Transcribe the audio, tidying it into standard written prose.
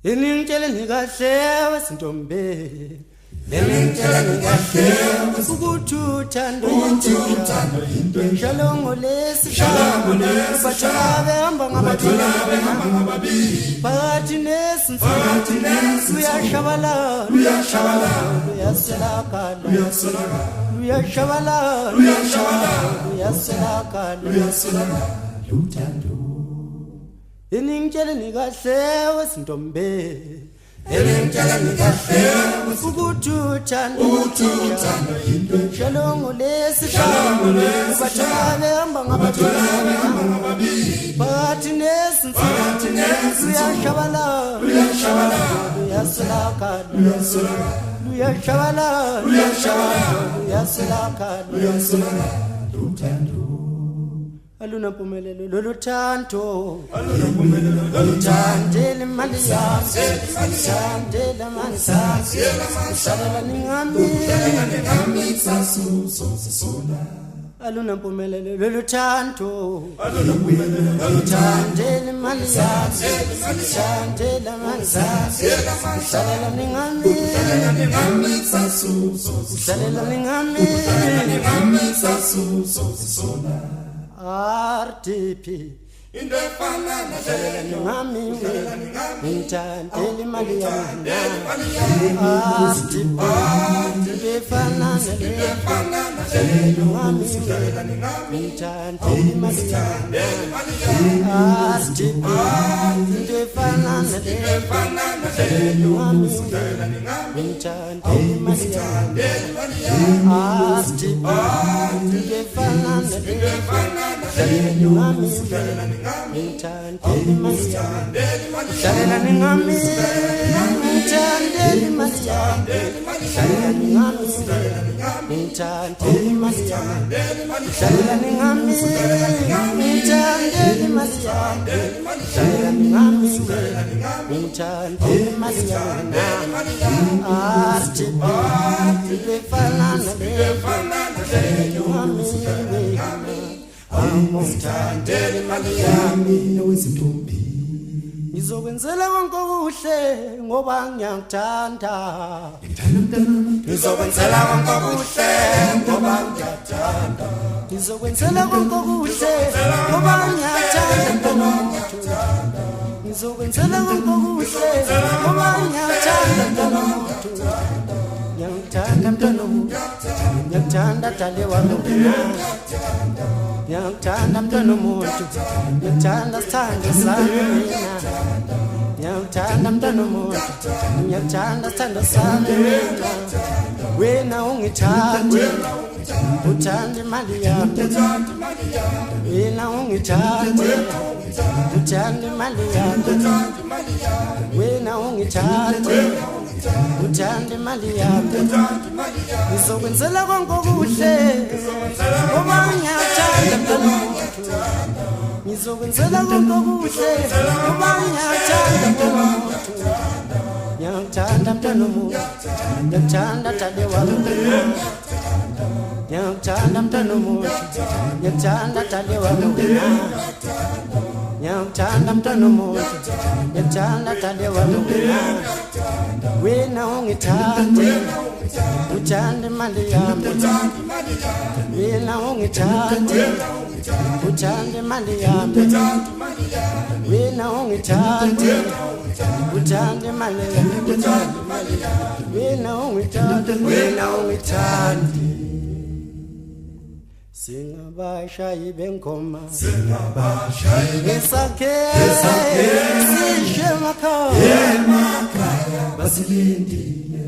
Leningitshela nikahle wesintombe Leningitshela nikahle ukuthi uthando into njalo ngolesishamo bathola behamba ngababili phakathi nesinsithi uyashabalala uyaselakala uthando Leningitshela nikahle wesintombe Leningitshela nikahle ukuthi uthando into njalo ngolesishamo bathola behamba ngababili phakathi nesinsithi uyashabalala uyaselakala uthando Aluna mpumelelo loluthando Aluthandele imali yami Aluthandele amani sami Usalela ningami Aluna mpumelelo loluthando Aluthandele imali yami Aluthandele amani sami Usalela ningami Usalela ningami RTP into efana nami ngithandela imali yami RTP into efana nami ngithandela imali yami RTP into efana nami ngithandela imali yami RTP into efana nami Shalela ningami ngithandela imali yami Shalela ningami ngithandela imali yami Shalela ningami ngithandela imali yami Shalela ningami ngithandela imali yami RTP lefana Angithandele imali yami nowezintombi Ngizokwenzela konke okuhle ngoba ngiyakuthanda Ngizokwenzela konke okuhle ngoba ngiyakuthanda Ngizokwenzela konke okuhle ngoba ngiyakuthanda Ngizokwenzela konke okuhle ngoba ngiyakuthanda Ngiyakuthanda mntwana ngiyakuthanda dale wami Ngiyakuthanda mntwana umuntu ngiyakuthanda sithando sami mina Ngiyakuthanda mntwana umuntu ngiyakuthanda sithando sami mina Wena ungithande uthanda imali yami Wena ungithande uthanda imali yami Wena ungithande uthanda imali yami Ngizokwenzela konke okuhle ngoba ngiyakuthanda mntwana umuntu Ngizokwenzela konke okuhle ngoba ngiyakuthanda mntwana umuntu Ngiyakuthanda mntwana umuntu ngiyakuthanda dade wami Ngiyakuthanda mntwana umuntu ngiyakuthanda dade wami Ngiyakuthanda mntwana umuntu ngiyakuthanda dade wami Wena ungithande uthanda imali yami Wena ungithande uthanda imali yami Wena ungithande uthanda imali yami Wena ungithande Singabashayi bengoma Ngesakhe sishe emakhaya basilindile